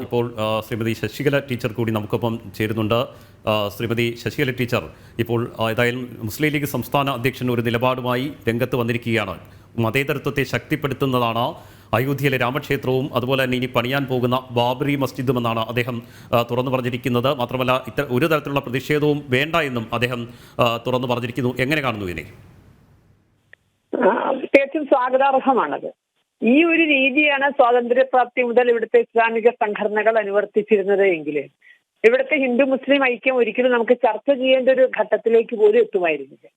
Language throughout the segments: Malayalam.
ഇപ്പോൾ ശ്രീമതി ശശികല ടീച്ചർ കൂടി നമുക്കൊപ്പം ചേരുന്നുണ്ട്. ശ്രീമതി ശശികല ടീച്ചർ, ഇപ്പോൾ ഏതായാലും മുസ്ലിം ലീഗ് സംസ്ഥാന അധ്യക്ഷൻ ഒരു നിലപാടുമായി രംഗത്ത് വന്നിരിക്കുകയാണ്. മതേതരത്വത്തെ ശക്തിപ്പെടുത്തുന്നതാണ് അയോധ്യയിലെ രാമക്ഷേത്രവും അതുപോലെ തന്നെ ഇനി പണിയാൻ പോകുന്ന ബാബറി മസ്ജിദും എന്നാണ് അദ്ദേഹം തുറന്നു പറഞ്ഞിരിക്കുന്നത്. മാത്രമല്ല ഒരു തരത്തിലുള്ള പ്രതിഷേധവും വേണ്ട എന്നും അദ്ദേഹം തുറന്നു പറഞ്ഞിരിക്കുന്നു. എങ്ങനെ കാണുന്നു ഇതിനെ? തികച്ചും സ്വാഗതാർഹമാണത്. ഈ ഒരു രീതിയാണ് സ്വാതന്ത്ര്യപ്രാപ്തി മുതൽ ഇവിടുത്തെ ഇസ്ലാമിക സംഘടനകൾ അനുവർത്തിച്ചിരുന്നത് എങ്കിൽ ഇവിടുത്തെ ഹിന്ദു മുസ്ലിം ഐക്യം ഒരിക്കലും നമുക്ക് ചർച്ച ചെയ്യേണ്ട ഒരു ഘട്ടത്തിലേക്ക് പോലും എത്തുമായിരുന്നില്ല.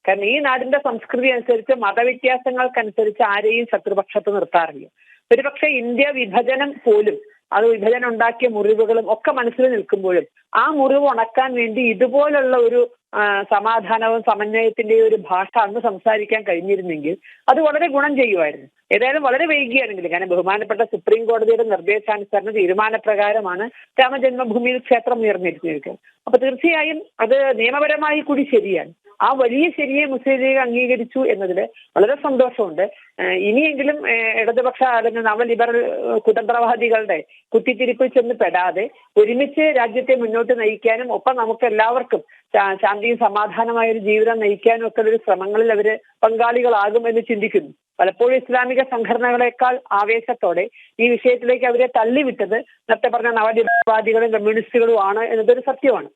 കാരണം ഈ നാടിന്റെ സംസ്കൃതി അനുസരിച്ച് മതവ്യത്യാസങ്ങൾക്കനുസരിച്ച് ആരെയും ശത്രുപക്ഷത്ത് നിർത്താറില്ല. ഒരുപക്ഷെ ഇന്ത്യ വിഭജനം പോലും അത് വിഭജനം ഉണ്ടാക്കിയ മുറിവുകളും ഒക്കെ മനസ്സിൽ നിൽക്കുമ്പോഴും ആ മുറിവ് ഉണക്കാൻ വേണ്ടി ഇതുപോലുള്ള ഒരു സമാധാനവും സമന്വയത്തിന്റെ ഒരു ഭാഷ അന്ന് സംസാരിക്കാൻ കഴിഞ്ഞിരുന്നെങ്കിൽ അത് വളരെ ഗുണം ചെയ്യുമായിരുന്നു. ഏതായാലും വളരെ വൈകിയാണെങ്കിലും, കാരണം ബഹുമാനപ്പെട്ട സുപ്രീം കോടതിയുടെ നിർദ്ദേശാനുസരണ തീരുമാനപ്രകാരമാണ് രാമജന്മഭൂമിയിൽ ക്ഷേത്രം ഉയർന്നിരിക്കുന്നത്. അപ്പൊ തീർച്ചയായും അത് നിയമപരമായി കൂടി ശരിയാണ്. ആ വലിയ ശരിയെ മുസ്ലിം ലീഗ് അംഗീകരിച്ചു എന്നതിൽ വളരെ സന്തോഷമുണ്ട്. ഇനിയെങ്കിലും ഇടതുപക്ഷ അല്ലെങ്കിൽ നവലിബറൽ കുതന്ത്രവാദികളുടെ കുത്തിത്തിരിപ്പിൽ ചെന്ന് പെടാതെ ഒരുമിച്ച് രാജ്യത്തെ മുന്നോട്ട് നയിക്കാനും ഒപ്പം നമുക്ക് എല്ലാവർക്കും ശാന്തിയും സമാധാനമായ ഒരു ജീവിതം നയിക്കാനും ഒക്കെ ഒരു ശ്രമങ്ങളിൽ അവര് പങ്കാളികളാകും എന്ന് ചിന്തിക്കുന്നു. പലപ്പോഴും ഇസ്ലാമിക സംഘടനകളെക്കാൾ ആവേശത്തോടെ ഈ വിഷയത്തിലേക്ക് അവരെ തള്ളിവിട്ടത് നേരത്തെ പറഞ്ഞ നവലിബറൽവാദികളും കമ്മ്യൂണിസ്റ്റുകളും ആണ് എന്നതൊരു സത്യമാണ്.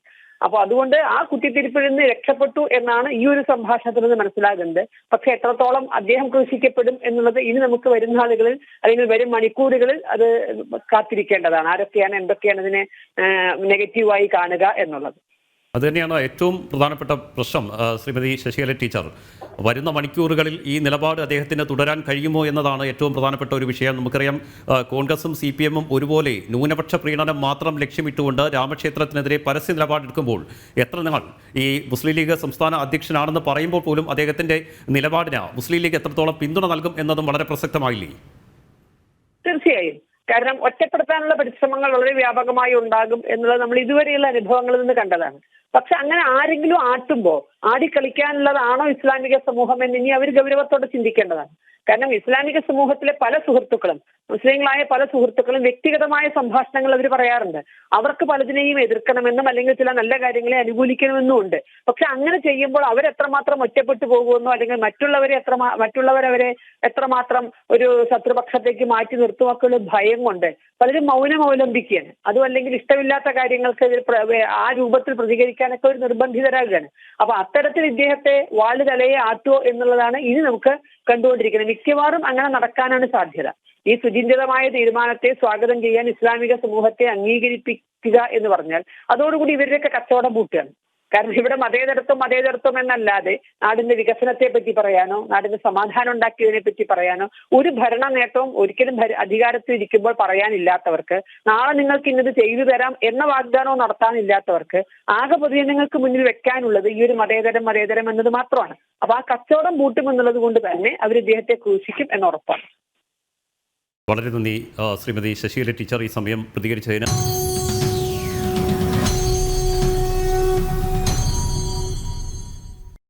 അപ്പൊ അതുകൊണ്ട് ആ കുത്തിത്തിരിപ്പിൽ നിന്ന് രക്ഷപ്പെട്ടു എന്നാണ് ഈ ഒരു സംഭാഷണത്തിൽ നിന്ന് മനസ്സിലാകുന്നത്. പക്ഷെ എത്രത്തോളം അദ്ദേഹം ക്രൂശിക്കപ്പെടും എന്നുള്ളത് ഇനി നമുക്ക് വരുന്ന ആളുകളിൽ അല്ലെങ്കിൽ വരും മണിക്കൂറുകളിൽ അത് കാത്തിരിക്കേണ്ടതാണ്. ആരൊക്കെയാണ് എന്തൊക്കെയാണ് ഇതിനെ നെഗറ്റീവായി കാണുക എന്നുള്ളത്. അതുതന്നെയാണ് ഏറ്റവും പ്രധാനപ്പെട്ട പ്രശ്നം. ശ്രീമതി ശശികല ടീച്ചർ, വരുന്ന മണിക്കൂറുകളിൽ ഈ നിലപാട് അദ്ദേഹത്തിന് തുടരാൻ കഴിയുമോ എന്നതാണ് ഏറ്റവും പ്രധാനപ്പെട്ട ഒരു വിഷയം. നമുക്കറിയാം, കോൺഗ്രസും CPM ഒരുപോലെ ന്യൂനപക്ഷ പ്രീണനം മാത്രം ലക്ഷ്യമിട്ടുകൊണ്ട് രാമക്ഷേത്രത്തിനെതിരെ പരസ്യ നിലപാടെടുക്കുമ്പോൾ എത്ര നാൾ ഈ മുസ്ലിം ലീഗ് സംസ്ഥാന അധ്യക്ഷനാണെന്ന് പറയുമ്പോൾ പോലും അദ്ദേഹത്തിൻ്റെ നിലപാടിന് മുസ്ലിം ലീഗ് എത്രത്തോളം പിന്തുണ നൽകും എന്നതും വളരെ പ്രസക്തമായില്ലേ? തീർച്ചയായും. കാരണം ഒറ്റപ്പെടുത്താനുള്ള പരിശ്രമങ്ങൾ വളരെ വ്യാപകമായി ഉണ്ടാകും എന്നുള്ളത് നമ്മൾ ഇതുവരെയുള്ള അനുഭവങ്ങളിൽ നിന്ന് കണ്ടതാണ്. പക്ഷെ അങ്ങനെ ആരെങ്കിലും ആട്ടുമ്പോൾ ആടിക്കളിക്കാനുള്ളതാണോ ഇസ്ലാമിക സമൂഹം എന്ന് ഇനി അവർ ഗൗരവത്തോടെ ചിന്തിക്കേണ്ടതാണ്. കാരണം ഇസ്ലാമിക സമൂഹത്തിലെ പല സുഹൃത്തുക്കളും, മുസ്ലിങ്ങളായ പല സുഹൃത്തുക്കളും വ്യക്തിഗതമായ സംഭാഷണങ്ങൾ അവർ പറയാറുണ്ട്. അവർക്ക് പലതിനെയും എതിർക്കണമെന്നും അല്ലെങ്കിൽ ചില നല്ല കാര്യങ്ങളെ അനുകൂലിക്കണമെന്നും ഉണ്ട്. പക്ഷെ അങ്ങനെ ചെയ്യുമ്പോൾ അവരെത്രമാത്രം ഒറ്റപ്പെട്ടു പോകുമെന്നോ അല്ലെങ്കിൽ മറ്റുള്ളവരവരെ എത്രമാത്രം ഒരു ശത്രുപക്ഷത്തേക്ക് മാറ്റി നിർത്തുമൊക്കെയുള്ള ഭയം കൊണ്ട് പലരും മൗനം അവലംബിക്കുകയാണ്. അതും അല്ലെങ്കിൽ ഇഷ്ടമില്ലാത്ത കാര്യങ്ങൾക്ക് ആ രൂപത്തിൽ പ്രതികരിക്കാനൊക്കെ ഒരു നിർബന്ധിതരാകുകയാണ്. അപ്പൊ അത്തരത്തിൽ ഇദ്ദേഹത്തെ വാള് തലയെ ആട്ടുമോ എന്നുള്ളതാണ് ഇനി നമുക്ക് കണ്ടുകൊണ്ടിരിക്കുന്നത്. മിക്കവാറും അങ്ങനെ നടക്കാനാണ് സാധ്യത. ഈ സുചിന്തിതമായ തീരുമാനത്തെ സ്വാഗതം ചെയ്യാൻ ഇസ്ലാമിക സമൂഹത്തെ അംഗീകരിപ്പിക്കുക എന്ന് പറഞ്ഞാൽ അതോടുകൂടി ഇവരുടെയൊക്കെ കച്ചവടം പൂട്ടുകയാണ്. കാരണം ഇവിടെ മതേതരത്വം എന്നല്ലാതെ നാടിന്റെ വികസനത്തെ പറ്റി പറയാനോ നാടിന്റെ സമാധാനം ഉണ്ടാക്കിയതിനെ പറ്റി പറയാനോ ഒരു ഭരണ നേട്ടവും ഒരിക്കലും അധികാരത്തിൽ ഇരിക്കുമ്പോൾ പറയാനില്ലാത്തവർക്ക്, നാളെ നിങ്ങൾക്ക് ഇന്നത് ചെയ്തു തരാം എന്ന വാഗ്ദാനവും നടത്താനില്ലാത്തവർക്ക് ആകെ പൊതുജനങ്ങൾക്ക് മുന്നിൽ വെക്കാനുള്ളത് ഈ ഒരു മതേതരം എന്നത് മാത്രമാണ്. അപ്പൊ ആ കച്ചവടം പൂട്ടുമെന്നുള്ളത് കൊണ്ട് തന്നെ അവർ ഇദ്ദേഹത്തെ ക്രൂശിക്കും എന്നുറപ്പാണ്. വളരെ നന്ദി ശ്രീമതി ശശികല ടീച്ചർ ഈ സമയം പ്രതികരിച്ചതിന്.